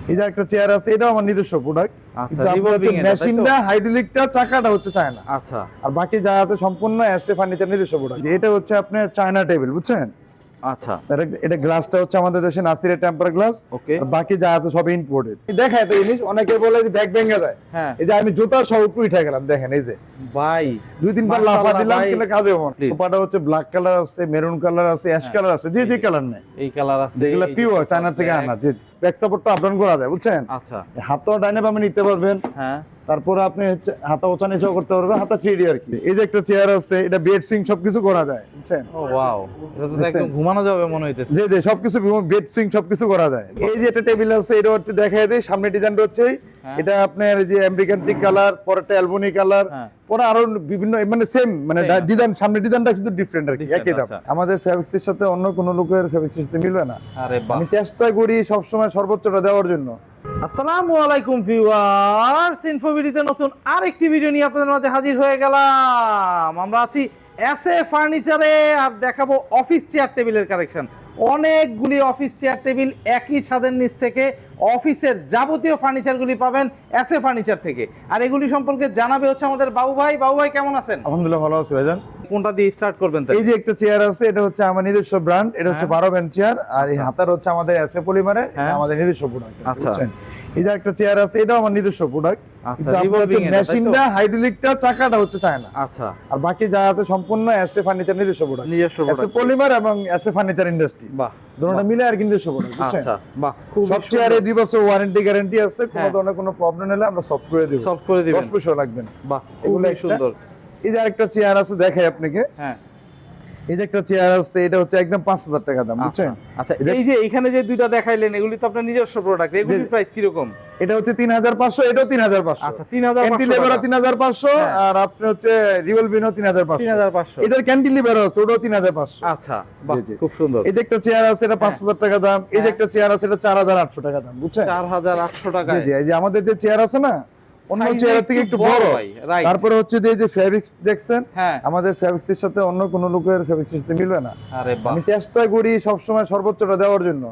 এই যে একটা চেয়ার আছে, এটাও আমার নিজস্ব প্রোডাক্ট। আচ্ছা, কিন্তু আপনার হচ্ছে মেশিনটা, হাইড্রোলিকটা, চাকাটা হচ্ছে চায়না। আচ্ছা, আর বাকি যা আছে সম্পূর্ণ এসএ ফার্নিচার নিজস্ব প্রোডাক্ট। এটা হচ্ছে আপনার চায়না টেবিল, বুঝছেন? আচ্ছা, এটা গ্লাসটা হচ্ছে আমাদের দেশে নাসিরের টেম্পার গ্লাস। ওকে। আর বাকি যা আছে সব ইম্পোর্টেড। দেখা একটা জিনিস, অনেকে বলে যে ব্যাগ ভেঙে যায়। হ্যাঁ। এই যে আমি জুতা সহ উপরে উঠে গেলাম, দেখেন এই যে ভাই দুই তিনবার লাফা মাশাআল্লাহ দিলাম, ভাই। কিন্তু কাজে হবে না। Please। সোফাটা হচ্ছে ব্ল্যাক কালার আছে, মেরুন কালার আছে, অ্যাশ কালার আছে, যে যে কালার নেই, এই কালার আছে, যেগুলো এই যে পিওর sofa চায়না থেকে black। আনা। জি জি, ব্যাক সাপোর্টটা আপ ডাউন করা যায়, বুঝছেন? আচ্ছা, হাতও ডাইনে বামে নিতে পারবেন। হ্যাঁ, তারপরে আপনি হচ্ছে হাতা ওচা নিচেও করতে পারবেন, হাতা 3D আর কি। এই যে একটা চেয়ার আছে, এটা বেড সিং সবকিছু করা যায়, বুঝছেন? ও ওয়াও, এটা তো একদম ঘুমানো যাবে মনে হইতেছে। জি জি, সবকিছু বেড সিং সবকিছু করা যায়। এই যে একটা টেবিল আছে, এটা হচ্ছে দেখাই দেই। সামনে ডিজাইনটা হচ্ছে এটা আপনার যে আমেরিকান টিক কালার, পরেরটা অ্যালবনি কালার, হ্যাঁ। পরে আরো বিভিন্ন মানে সেম মানে Same, ডিজাইন, সামনে ডিজাইনটা শুধু ডিফারেন্ট আর কি, Different, একই দাম। আচ্ছা। আমাদের ফেব্রিক্সের সাথে অন্য কোনো লোকের ফেব্রিক্সের সাথে মিলবে না। আরে বাহ। আমি চেষ্টা করি সবসময় সর্বোচ্চটা দেওয়ার জন্য। আসসালামু আলাইকুম ভিউয়ার্স, ইনফোভিডিতে নতুন আরেকটি ভিডিও নিয়ে আপনাদের মাঝে হাজির হয়ে গেলাম। আমরা আছি এসএ ফার্নিচারে আর দেখাবো অফিস চেয়ার টেবিলের কালেকশন। অনেকগুলি অফিস চেয়ার টেবিল একই ছাদের নিচ থেকে অফিসের যাবতীয় ফার্নিচারগুলি পাবেন এসএ ফার্নিচার থেকে। আর এগুলি সম্পর্কে জানাবে হচ্ছে আমাদের বাবু ভাই। বাবু ভাই কেমন আছেন? আলহামদুলিল্লাহ ভালো আছি ভাইজান। কোনটা দিয়ে স্টার্ট করবেন? এই যে একটা চেয়ার আছে, এটা হচ্ছে আমার নিজস্ব ব্র্যান্ড। এটা হচ্ছে 12 ব্যান্ড চেয়ার। আর এই হাতার হচ্ছে আমাদের এসএ পলিমারের, এটা আমাদের নিজস্ব প্রোডাক্ট, আচ্ছা। বুঝছেন? এই যে একটা চেয়ার আছে, এটাও আমার নিজস্ব প্রোডাক্ট। আচ্ছা, কিন্তু আপনার হচ্ছে revolving এটা, তাই তো? মেশিনটা, হাইড্রোলিকটা, চাকাটা হচ্ছে চায়না। আচ্ছা, আর বাকি যা আছে সম্পূর্ণ এসএ ফার্নিচার নিজস্ব প্রোডাক্ট। নিজস্ব এসএ product। পলিমার এবং এসএ ফার্নিচার ইন্ডাস্ট্রি, বাহ, দুটোটা মিলে আর কি নিজস্ব প্রোডাক্ট, বুঝছেন? আচ্ছা, বাহ, খুব সব চেয়ারে 2 বছর ওয়ারেন্টি গ্যারান্টি আছে। কোনো হ্যাঁ। ধরনের কোনো প্রবলেম হলে আমরা সলভ করে দেব। সলভ করে দিবেন। 10 পয়সা লাগবে না। বাহ, এগুলো খুবই একটা। সুন্দর। এই যে আরেকটা চেয়ার আছে, দেখাই আপনাকে। হ্যাঁ, এই যে একটা চেয়ার আছে, এটা হচ্ছে একদম 5000 টাকা দাম, বুঝছেন? আচ্ছা, এই যে এখানে যে দুইটা দেখাইলেন এগুলি তো আপনার নিজস্ব প্রোডাক্ট, এগুলির প্রাইস কি রকম? এটা হচ্ছে 3500, এটাও 3500। আচ্ছা, 3500 ক্যান্টিলিভার টাকা। 3500, আর আপনি হচ্ছে রিভলভিনো 3500। 3500। এটার ক্যান্টিলিভার আছে, ওটাও 3500। আচ্ছা, বাহ, জি, জি। খুব সুন্দর। এই যে একটা চেয়ার আছে, এটা 5000 টাকা দাম। এই যে একটা চেয়ার আছে, এটা 4800 টাকা দাম, বুঝছেন? 4800 টাকা। জি জি, এই যে আমাদের যে চেয়ার আছে না, অন্য Size চেয়ার থেকে একটু বড়। ভাই, right। তারপরে হচ্ছে যে এই যে ফেব্রিক্স দেখছেন, হ্যাঁ। আমাদের ফেব্রিক্সের সাথে অন্য কোনো লোকের ফেব্রিক্সের সাথে মিলবে না। আরে বাহ, আমি চেষ্টা করি সবসময় সর্বোচ্চটা দেওয়ার জন্য।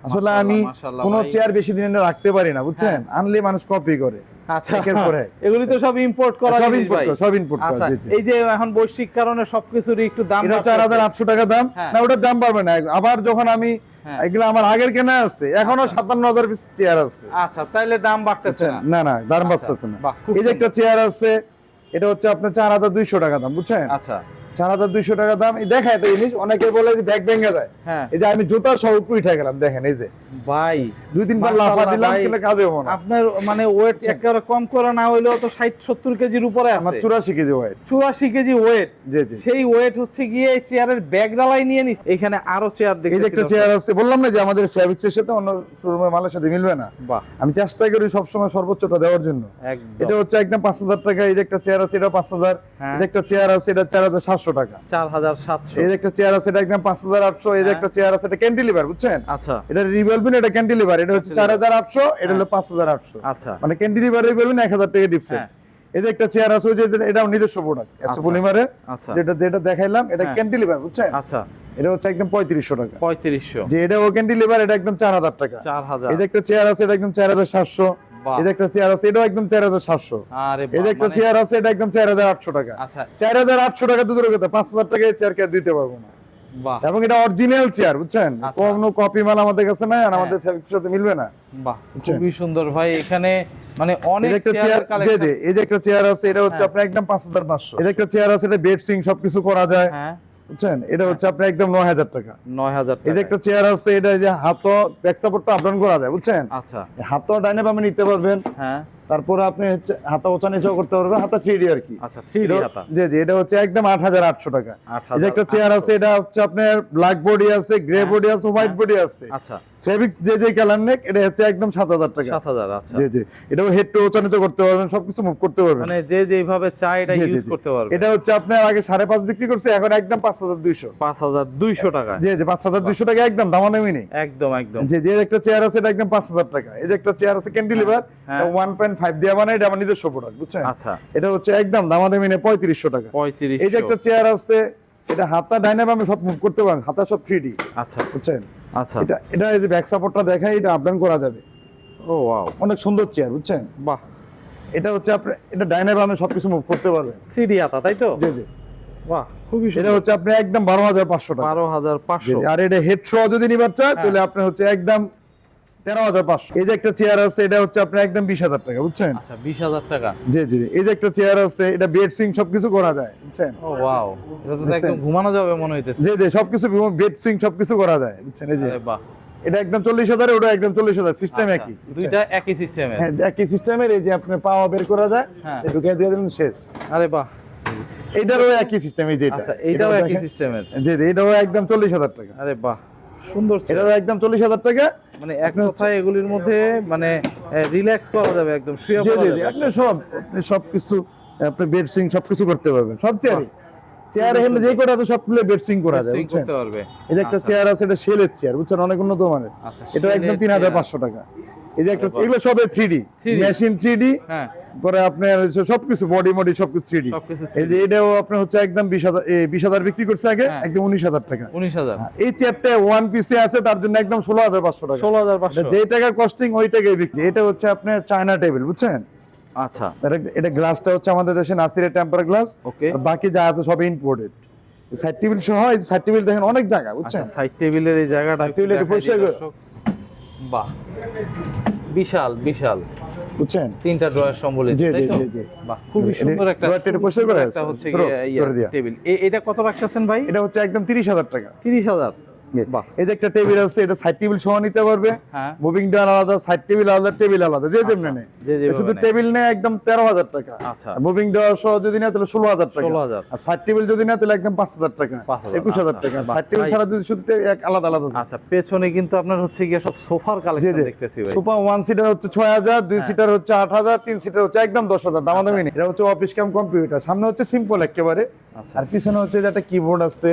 আসলে আমি মাশাআল্লাহ কোনো ভাই। চেয়ার বেশি দিন রাখতে পারি না, বুঝছেন? আনলে মানুষ কপি করে। আচ্ছা, একের পরে এগুলি তো সব ইম্পোর্ট করা সব জিনিস ইম্পোর্ট ভাই। করা, সব ইম্পোর্ট করা। আচ্ছা, জি জি। এই যে এখন বৈশ্বিক কারণে সবকিছুরই একটু দাম এটা বাড়তেছে। 4800 টাকা দাম। হ্যাঁ। না, ওটার দাম পারবে না। আবার যখন আমি হ্যাঁ। এগুলো আমার আগের কেনা আছে, এখনো 57000 পিস চেয়ার আছে। আচ্ছা, তাইলে দাম বাড়তেছে বুঝছেন? না। না না, দাম আচ্ছা, বাড়তেছে না। বাহ, খুব এই যে একটা চেয়ার আছে, এটা হচ্ছে আপনার 4200 টাকা দাম, বুঝছেন? আচ্ছা, 4200 টাকা দাম। এই দেখা একটা জিনিস, অনেকে বলে যে ব্যাগ ভেঙে যায়। হ্যাঁ। এই যে আমি জুতা সহ উপরে উঠে গেলাম, দেখেন এই যে ভাই, দুই তিনবার লাফা মাশাআল্লাহ দিলাম, ভাই। কিন্তু কাজে হবে না। আপনার মানে ওয়েট একেবারে কম করে না হইলেও তো 60-70 কেজির উপরে আমার আছে। 84 কেজি ওয়েট। 84 KG weight. জি জি। সেই ওয়েট হচ্ছে গিয়ে এই চেয়ারের ব্যাগ ডালাই নিয়ে নিস। এখানে আরো চেয়ার এই যে একটা দেখেছি। চেয়ার আছে, বললাম না যে আমাদের ফেব্রিক্সের সাথে অন্য শোরুমের মালের সাথে মিলবে না। বাহ, আমি চেষ্টা করি সবসময় সর্বোচ্চটা দেওয়ার জন্য। একদম। এটা হচ্ছে একদম 5000 টাকা। এই যে একটা চেয়ার আছে, এটা 5000। হ্যাঁ। এই যে একটা চেয়ার আছে, এটা 4700 টাকা। 4700। এই যে একটা চেয়ার আছে, এটা একদম 5800। এই যে একটা চেয়ার আছে, এটা ক্যান্টিলিভার, বুঝছেন? আচ্ছা, এটা রিভলভিং, এটা ক্যান্টিলিভার। এটা হচ্ছে 4800, এটা হলো 5800। আচ্ছা, মানে ক্যান্টিলিভার রিভলভিং 1000 টাকা ডিফারেন্ট। হ্যাঁ। এই যে একটা চেয়ার আছে, ওই যে এটাও নিজস্ব প্রোডাক্ট, এসএ পলিমারের। আচ্ছা। যেটা যেটা দেখাইলাম, এটা হ্যাঁ। ক্যান্টিলিভার, বুঝছেন? আচ্ছা, এটা হচ্ছে একদম 3500 টাকা। 3500। যে এটা ও ক্যান্টিলিভার, এটা একদম 4000 টাকা। 4000। এই যে একটা চেয়ার আছে, এটা একদম 4700। বাহ। এই যে একটা চেয়ার আছে, এটাও একদম 4700। আরে এই যে বাহ, একটা মানে- চেয়ার আছে, এটা একদম 4800 টাকা। আচ্ছা, 4800 টাকা দূরের কথা, 5000 টাকায় চেয়ার কে দিতে পারবো না। বাহ, এবং এটা অরিজিনাল চেয়ার, বুঝছেন? আচ্ছা। কোনো কপি মাল আমাদের কাছে নাই, আর আমাদের ফেব্রিক্সের সাথে মিলবে না। বাহ, বুঝছেন? খুবই সুন্দর ভাই। এখানে মানে অনেক এই যে একটা চেয়ার, চেয়ারের জি কালেকশন। জি, এই যে একটা চেয়ার আছে, এটা হচ্ছে আপনার একদম 5500। এই যে একটা চেয়ার আছে, এটা বেড সিং সবকিছু করা যায়, হ্যাঁ, বুঝছেন? এটা হচ্ছে আপনার একদম 9000 টাকা। 9000 এই যে টাকা। একটা চেয়ার আছে, এটা যে হাতও ব্যাক সাপোর্টটা আপ ডাউন করা যায়, বুঝছেন? আচ্ছা, হাতও ডাইনে বামে নিতে পারবেন। হ্যাঁ, তারপরে আপনি হচ্ছে হাতা ওচা নিচেও করতে পারবেন, হাতা 3D আর কি। আচ্ছা, 3D এটা- হাতা। জি জি, এটা হচ্ছে একদম 8800 টাকা। 8800 এই যে একটা চেয়ার আছে, এটা হচ্ছে আপনার ব্ল্যাক বডি আছে, গ্রে বডি আছে, হোয়াইট বডি আছে। আচ্ছা, ফেব্রিক্স যে যে কালার নেক, এটা হচ্ছে একদম 7000 টাকা। 7000। আচ্ছা, জি জি, এটাও হেড টু ওচা নিতে করতে পারবেন, সবকিছু মুভ করতে পারবেন। মানে যে যেভাবে চাই এটা জি, জি, ইউজ জি। করতে পারবে। এটা হচ্ছে আপনার আগে 5.5 বিক্রি করছে, এখন একদম 5200। 5200 টাকা। জি জি, 5200 টাকা একদম দামাদামি নেই। একদম একদম। যে যে একটা চেয়ার আছে, এটা একদম 5000 টাকা। এই যে একটা চেয়ার আছে ক্যান্টিলিভার, হ্যাঁ। 1.5 দিয়ে বানায়, এটা আমার নিজস্ব প্রোডাক্ট, বুঝছেন? আচ্ছা, এটা হচ্ছে একদম দামাদামি নেই, 3500 টাকা। 3500। এই যে একটা চেয়ার আছে, এটা হাতা ডাইনে বামে সব মুভ করতে পারেন, হাতা সব 3D, আচ্ছা, বুঝছেন? আচ্ছা, এটা এটা এই যে ব্যাক সাপোর্টটা দেখাই, এটা আপ ডাউন করা যাবে। ও ওয়াও, অনেক সুন্দর চেয়ার, বুঝছেন? বাহ, এটা হচ্ছে আপনি এটা ডাইনার বামে সবকিছু মুভ করতে পারবেন। 3D আতা, তাই তো? জি জি। বাহ, খুবই এটা সুন্দর। হচ্ছে আপনি একদম 12,500 টাকা। 12,500। আর এটা হেড সহ যদি নিবার চায় তাহলে আপনি হচ্ছে একদম 13,500। এই যে একটা চেয়ার আছে, এটা হচ্ছে আপনি একদম 20,000 টাকা, বুঝছেন? আচ্ছা, 20,000 টাকা। জি জি। এই যে একটা চেয়ার আছে, এটা বেড সুইং সবকিছু করা যায়, বুঝছেন? ও ওয়াও, এটা তো একদম ঘুমানো যাবে মনে হইতেছে। জি জি, সবকিছু বেড সুইং সবকিছু করা যায়, বুঝছেন? এই যে আরে বাহ, এটা একদম 40,000, ওটা একদম 40,000, সিস্টেম আচ্ছা, একই, বুঝছেন? দুইটা একই সিস্টেমে। হ্যাঁ, একই সিস্টেমের। এই যে আপনি পাওয়া বের করা যায়, হ্যাঁ। ঢুকে দিয়ে দিলেন, শেষ। আরে বাহ, এইটারও একই সিস্টেম। এই যে এটা, আচ্ছা, এইটাও এটাও একই দেখেন। সিস্টেমের। জি জি, এটাও একদম 40,000 টাকা। আরে বাহ, সুন্দর চেয়ার। এটাও একদম 40,000 টাকা। মানে এক কথায় এগুলির মধ্যে মানে রিল্যাক্স করা যাবে, একদম শুয়ে জি পড়া জি যাবে। জি, আপনি সবকিছু, আপনি বেড সুইং সবকিছু করতে পারবেন সব চেয়ারে। চেয়ার এখানে যে কটা আছে সবগুলো বেড সুইং করা যায়, সুইং বুঝছেন? করতে পারবে। এই যে একটা আচ্ছা, চেয়ার আছে, এটা শেলের চেয়ার, বুঝছেন? অনেক উন্নত মানের। আচ্ছা, এটা একদম শেলের 3,500 টাকা। এই যে একটা, আরে বাহ। এগুলো সবে 3D 3D মেশিন, 3D হ্যাঁ, পরে আপনার সবকিছু বডি মডি সবকিছু 3D। সবকিছু এই যে এটাও আপনার হচ্ছে একদম 20,000 বিক্রি করছে আগে, হ্যাঁ। একদম 19,000 টাকা। 19,000। এই চেয়ারটা ওয়ান পিসে আছে, তার জন্য একদম 16,500 টাকা। 16,500। যে টাকা কস্টিং ওই টাকাই বিক্রি। এটা হচ্ছে আপনার চায়না টেবিল, বুঝছেন? আচ্ছা, এটা গ্লাসটা হচ্ছে আমাদের দেশে নাসিরের টেম্পার গ্লাস। ওকে। আর বাকি যা আছে সব ইম্পোর্টেড। সাইড টেবিল সহ, এই সাইড টেবিল দেখেন অনেক জায়গা, বুঝছেন? সাইড টেবিলের এই জায়গাটা সাইড টেবিলের একটু পরিষ্কার দেখাই দিই করে। দর্শক। বাহ, বিশাল বিশাল, বুঝছেন? তিনটা ড্রয়ার সম্বলিত, জি, তাই জি, তো? জি, জি। বাহ, খুবই সুন্দর একটা, ড্রয়ারটা একটু পরিষ্কার করে একটা হচ্ছে সরো, গিয়ে করে দিয়া। টেবিল। এটা কত রাখতেছেন ভাই? এটা হচ্ছে একদম 30,000 টাকা। 30,000। বাহ, এই যে একটা টেবিল আছে, এটা সাইড টেবিল সহ নিতে পারবে। হ্যাঁ। মুভিং ডান আলাদা, সাইড টেবিল আলাদা, টেবিল আলাদা, যে যেমন নেয়। যে যেভাবে শুধু নেয়। টেবিল নেয় একদম 13,000 টাকা। আচ্ছা। মুভিং ডান সহ যদি নেয় তাহলে 16,000 টাকা। 16,000 আর সাইড টেবিল যদি নেয় তাহলে একদম 5,000 টাকা, 5,000 21,000 টাকা। আচ্ছা, সাইড টেবিল বাহ, ছাড়া যদি শুধু এক আলাদা আলাদা। আচ্ছা, পেছনে কিন্তু আপনার হচ্ছে গিয়ে সব সোফার জি কালেকশন জি, দেখতেছি ভাই। সুপার ওয়ান সিটার হচ্ছে 6,000, 2 সিটার হচ্ছে 8,000, 3 সিটার হচ্ছে একদম 10,000, দামাদামি নেই। এটা হচ্ছে অফিস কাম কম্পিউটার। সামনে হচ্ছে সিম্পল একেবারে, আচ্ছা। আর পিছনে হচ্ছে যে একটা কিবোর্ড আছে,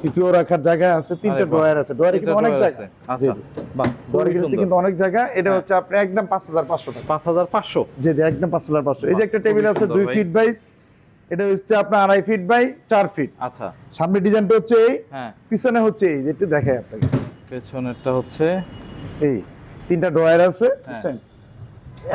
সিপিইউ রাখার জায়গা আছে, 3টা আরে বাহ। ড্রয়ার আছে। ড্রয়ারে কিন্তু তিনটা অনেক drawer জায়গা। আছে। আচ্ছা, জি, জি। বাহ, ড্রয়ারে খুবই সুন্দর। কিন্তু অনেক জায়গা। এটা হচ্ছে আপনি একদম 5,500 টাকা। 5,500। জি জি, একদম 5,500। এই যে একটা বাহ, টেবিল খুবই আছে সুন্দর 2 ভাই। ফিট বাই, এটা হচ্ছে আপনার 2.5 ফিট বাই 4 ফিট। আচ্ছা, সামনে ডিজাইনটা হচ্ছে এই, হ্যাঁ, পিছনে হচ্ছে এই, যেটা দেখাই আপনাকে। পেছনেরটা হচ্ছে এই 3টা ড্রয়ার আছে, বুঝছেন?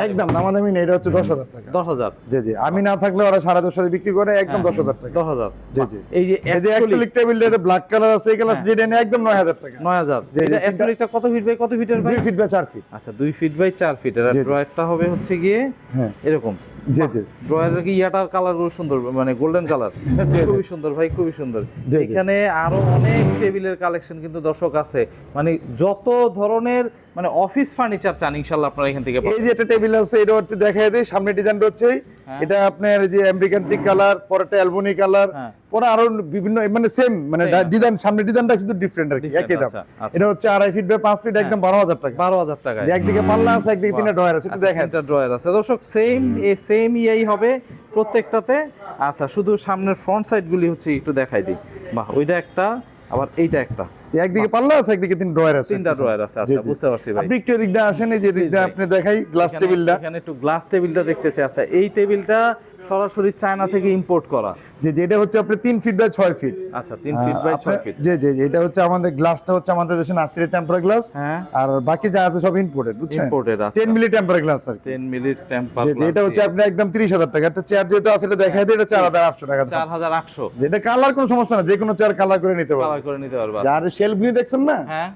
একদম দামাদামি নেই। এটা হচ্ছে 10,000 টাকা। 10,000। জি জি, আমি না থাকলে ওরা 10,500 বিক্রি করে, একদম 10,000 টাকা। 10,000। জি জি। এই যে এই যে অ্যাক্রিলিক টেবিল, এটা ব্ল্যাক কালার আছে, এই কালার যেটা নেই একদম 9,000 টাকা। 9,000। জি, জি, এটা তিনটা- অ্যাক্রিলিকটা কত ফিট বাই কত ফিটের ভাই? 2 ফিট বাই 4 ফিট। আচ্ছা, 2 ফিট বাই 4 ফিট। এর জি, জি। ড্রয়ারটা হবে হচ্ছে গিয়ে হ্যাঁ, এরকম। জি জি। ড্রয়ারের কি ইয়াটার কালার গুলো সুন্দর, মানে গোল্ডেন কালার। জি। খুবই সুন্দর ভাই, খুবই সুন্দর। জি। এখানে আরো অনেক টেবিলের কালেকশন কিন্তু দর্শক আছে, মানে যত ধরনের মানে অফিস ফার্নিচার চান ইনশাআল্লাহ আপনারা এখান থেকে এই পাবেন। যে একটা টেবিল আছে, এটা একটু দেখাই দেই। সামনে ডিজাইনটা হচ্ছে এই। হ্যাঁ। এটা আপনার যে আমেরিকান টিক কালার, পরেরটা অ্যালবনি কালার, হ্যাঁ। পরে আরো বিভিন্ন মানে সেম, মানে Same আছে। ডিজাইন, সামনে ডিজাইনটা শুধু ডিফারেন্ট আর কি, Different, একই দাম। আচ্ছা, আচ্ছা। এটা হচ্ছে 2.5 ফিট বাই 5 ফিট, একদম 12,000 টাকা। 12,000 টাকায়। যে একদিকে পাল্লা আছে, একদিকে 3টা ড্রয়ার আছে, একটু আচ্ছা, দেখেন। তিনটা ড্রয়ার আছে দর্শক, সেম ইয়েই হবে প্রত্যেকটাতে। আচ্ছা, শুধু সামনের ফ্রন্ট সাইড গুলি হচ্ছে একটু দেখাই দিই। বাহ, ওইটা একটা, আবার এইটা একটা, একদিকে পাল্লা আছে, একদিকে 3 ড্রয়ার আছে। 3টা ড্রয়ার আছে। জি, আচ্ছা, জি। বুঝতে পারছি ভাই। আপনি একটু এদিকটা আসেন, এই যে দিকটা ভাই। আপনি দেখাই গ্লাস এখানে- টেবিলটা। এখানে একটু গ্লাস টেবিলটা দেখতেছি। আচ্ছা, এই টেবিলটা সরাসরি চায়না থেকে ইম্পোর্ট করা। যে যেটা হচ্ছে আপনি 3 ফিট বাই 6 ফিট। আচ্ছা, 3 ফিট বাই 6 ফিট। জি জি জি, এটা হচ্ছে আমাদের গ্লাসটা হচ্ছে আমাদের দেশে নাসিরের টেম্পার গ্লাস। হ্যাঁ, আর বাকি যা আছে সব ইম্পোর্টেড, বুঝছেন? ইম্পোর্টেড। 10 মিলি টেম্পার গ্লাস আর কি। 10 মিনিট টেম্পার। যে এটা হচ্ছে আপনি একদম 30,000 টাকা। একটা চেয়ার যেটা আছে এটা দেখাই দিই, এটা 4,800 টাকা দাম। 4,800 যেটা কালার কোনো সমস্যা না, যে কোনো চেয়ার কালার করে নিতে পারবেন। কালার করে নিতে পারবা। আর শেলফগুলি দেখছেন না, হ্যাঁ,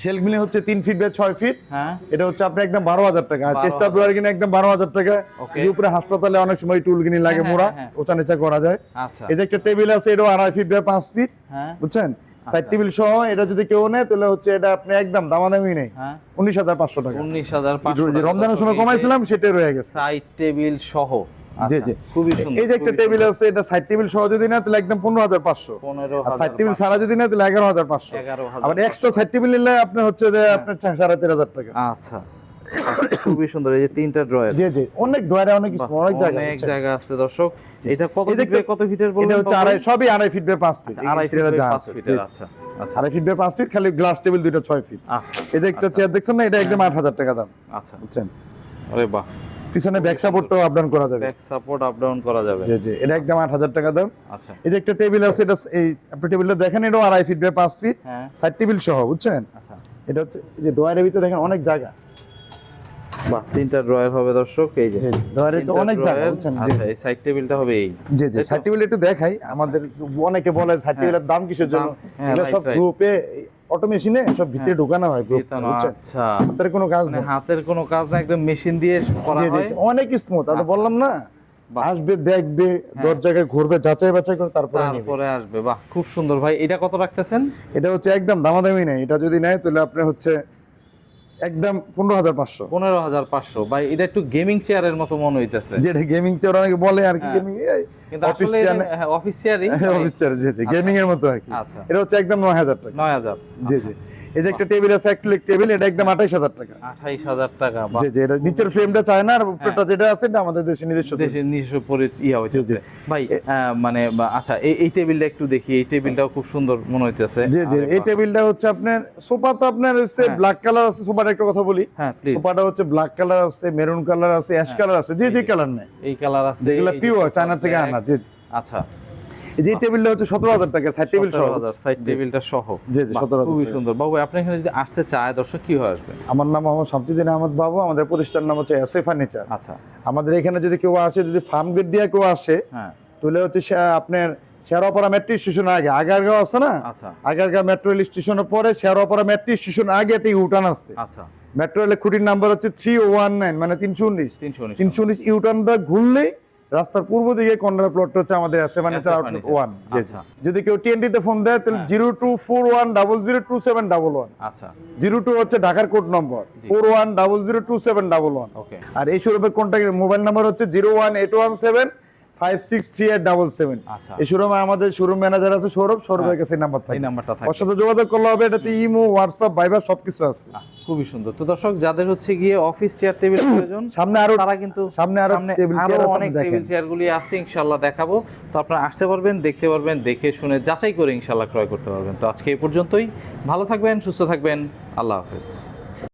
শেলফগুলি হচ্ছে 3 ফিট বাই 6 ফিট। হ্যাঁ, এটা হচ্ছে আপনি একদম 12,000 টাকা। আর 12,000 চেষ্টা ড্রয়ার কিনে একদম 12,000 টাকা। Okay. এই উপরে হাসপাতালে অনেক সময় টুল কিনে লাগে, হ্যাঁ, মোড়া হ্যাঁ, ওটা নিচে করা যায়। আচ্ছা, এই যে একটা টেবিল আছে, এটাও 2.5 ফিট বাই 5 ফিট, হ্যাঁ, বুঝছেন? সাইড টেবিল সহ এটা যদি কেউ নেয় তাহলে হচ্ছে এটা আপনি একদম দামাদামি নেই, হ্যাঁ, 19,500 টাকা। 19,500 যে রমজানের সময় কমাইছিলাম সেটা রয়ে গেছে। সাইড টেবিল সহ। জি আচ্ছা, জি। খুবই সুন্দর। এই যে একটা খুবই টেবিল সুন্দর। আছে, এটা সাইড টেবিল সহ যদি না তাহলে একদম 15,500। আর সাইড টেবিল 15,500। ছাড়া যদি না তাহলে 11,500। 11,500 আবার এক্সট্রা সাইড টেবিল নিলে আপনি হচ্ছে যে আপনার 3,500 টাকা। আচ্ছা, খুবই সুন্দর। এই যে 3টা ড্রয়ার, জি জি, অনেক ডয়ারে অনেক কিছু, অনেক জায়গা, অনেক বুঝছেন? জায়গা আছে দর্শক। এটা কত এই যে ফিট বাই কত ফিটের বললেন? এটা হচ্ছে সবই 2.5 feet by 5 feet. 2.5 feet by 5 ফিটের। আচ্ছা, আচ্ছা, 2.5 ফিট বাই 5 ফিট, খালি গ্লাস টেবিল দুইটা 6 ফিট। আচ্ছা, এই যে একটা চেয়ার দেখছেন না, এটা একদম 8,000 টাকা দাম, আচ্ছা। বুঝছেন? আরে বাহ, পিছনে ব্যাক সাপোর্টটাও আপ ডাউন করা যাবে। ব্যাক সাপোর্ট আপ ডাউন করা যাবে। জি জি, এটা একদম 8,000 টাকা দাম। আচ্ছা, এই যে একটা টেবিল আছে, এটা এই আপনি টেবিলটা দেখেন, এটাও 2.5 ফিট বাই 5 ফিট, হ্যাঁ, সাইড টেবিল সহ, বুঝছেন? আচ্ছা, এটা হচ্ছে এই যে ডয়ারের ভিতরে দেখেন অনেক জায়গা। বাহ, তিনটা ড্রয়ার হবে দর্শক, এই যে ড্রয়ারে তো তিনটা অনেক জায়গা drawer, বুঝছেন। আচ্ছা, এই সাইড টেবিলটা হবে এই। জি জি, সাইড টেবিল একটু দেখাই। আমাদের অনেকে বলে সাইড টেবিলের দাম কিসের জন্য, হ্যাঁ, এগুলো সব right, right. গ্রুপে অটোমেশিনে সব ভিতরে ঢোকানো হয় গ্রুপ, বুঝছেন। আচ্ছা, হাতের কোনো কাজ মানে নেই। হাতের কোনো কাজ না, একদম মেশিন দিয়ে করা জি জি, হয়। অনেক স্মুথ। আমি আচ্ছা। বললাম না, বাহ। আসবে দেখবে, দরজাকে ঘুরবে, যাচাই বাছাই করে তারপরে নিবে। তারপরে আসবে। বাহ, খুব সুন্দর ভাই। এটা কত রাখতেছেন? এটা হচ্ছে একদম দামাদামি নাই। এটা যদি নেয় তাহলে আপনি হচ্ছে একদম 15,500। 15,500। ভাই এটা একটু গেমিং চেয়ারের মতো মনে হইতেছে, যেটা গেমিং চেয়ার অনেকে বলে আর কি, গেমিং কিন্তু অফিস আসলে চেয়ার, অফিস চেয়ারই। অফিস চেয়ার, জি জি, গেমিং এর মতো আর কি। আচ্ছা। এটা হচ্ছে একদম 9,000 টাকা। 9,000। জি জি, এই যে একটা টেবিল আছে, অ্যাক্রিলিক টেবিল, এটা একদম 28,000 টাকা। 28,000 টাকা। বাহ, জি জি, এটা নিচের ফ্রেমটা চায় না, আর উপরটা যেটা আছে এটা আমাদের দেশে নিজস্ব। দেশের নিজস্ব ইয়া হইতেছে ভাই। মানে আচ্ছা, এই টেবিলটা একটু দেখি। এই টেবিলটাও খুব সুন্দর মনে হইতেছে। জি জি, এই টেবিলটা হচ্ছে আপনার, সোফা তো আপনার হচ্ছে ব্ল্যাক কালার আছে। সোফাটা একটা কথা বলি, হ্যাঁ প্লিজ। সোফাটা হচ্ছে ব্ল্যাক কালার আছে, মেরুন কালার আছে, অ্যাশ কালার আছে, যে যে কালার নেই, এই কালার আছে, যেগুলো এই যে পিওর sofa চায়না থেকে black। আনা। জি জি, আচ্ছা, এই যে টেবিলটা হচ্ছে 17,000 টাকা, সাইড টেবিল সহ। 17,000 সাইড টেবিলটা সহ। জি জি, বাহ, 17,000 খুবই টাকা। সুন্দর। বাবু, আপনি এখানে যদি আসতে চায় দর্শক কি হয়ে আসবে? আমার নাম মোহাম্মদ শামসুদ্দিন আহমদ বাবু, আমাদের প্রতিষ্ঠান নাম হচ্ছে এসএ ফার্নিচার। আচ্ছা, আমাদের এখানে যদি কেউ আসে, যদি ফার্ম গেট দিয়ে কেউ আসে, হ্যাঁ, তাহলে হচ্ছে আপনার শেরোপাড়া মেট্রো স্টেশনের আগে আগারগাঁও আছে না, আচ্ছা আগারগাঁও মেট্রো রেল স্টেশনের পরে শেরোপাড়া মেট্রো স্টেশন আগে একটা ইউটার্ন আছে। আচ্ছা। মেট্রো রেলের খুঁটির নাম্বার হচ্ছে 319, মানে 319। 319 ইউটার্নটা ঘুরলেই রাস্তার পূর্ব দিকে কর্নার প্লটটা হচ্ছে আমাদের এসএ ফার্নিচার আউটলেট 1। জি জি, আচ্ছা। যদি কেউ টিএনটি তে ফোন দেয় তাহলে 0241002711। আচ্ছা, 02 হচ্ছে ঢাকার কোড নম্বর, 41002711। ওকে। আর এই শোরুমের কন্ট্যাক্ট মোবাইল নাম্বার হচ্ছে 01817563877। আচ্ছা। এই শোরুমে আমাদের শোরুম ম্যানেজার আছে সৌরভ, সৌরভের কাছে এই নাম্বার থাকে। এই নাম্বারটা থাকে। ওর সাথে যোগাযোগ করলে হবে। এটাতে ইমো, হোয়াটসঅ্যাপ, ভাইবার সবকিছু আছে। খুবই সুন্দর। তো দর্শক, যাদের হচ্ছে গিয়ে অফিস চেয়ার টেবিল প্রয়োজন, সামনে আরো তারা কিন্তু সামনে আরো টেবিল চেয়ার আছে, অনেক দেখেন। টেবিল চেয়ারগুলি আছে, ইনশাআল্লাহ দেখাবো। তো আপনারা আসতে পারবেন, দেখতে পারবেন, দেখে শুনে যাচাই করে ইনশাআল্লাহ ক্রয় করতে পারবেন। তো আজকে এই পর্যন্তই। ভালো থাকবেন, সুস্থ থাকবেন, আল্লাহ হাফেজ।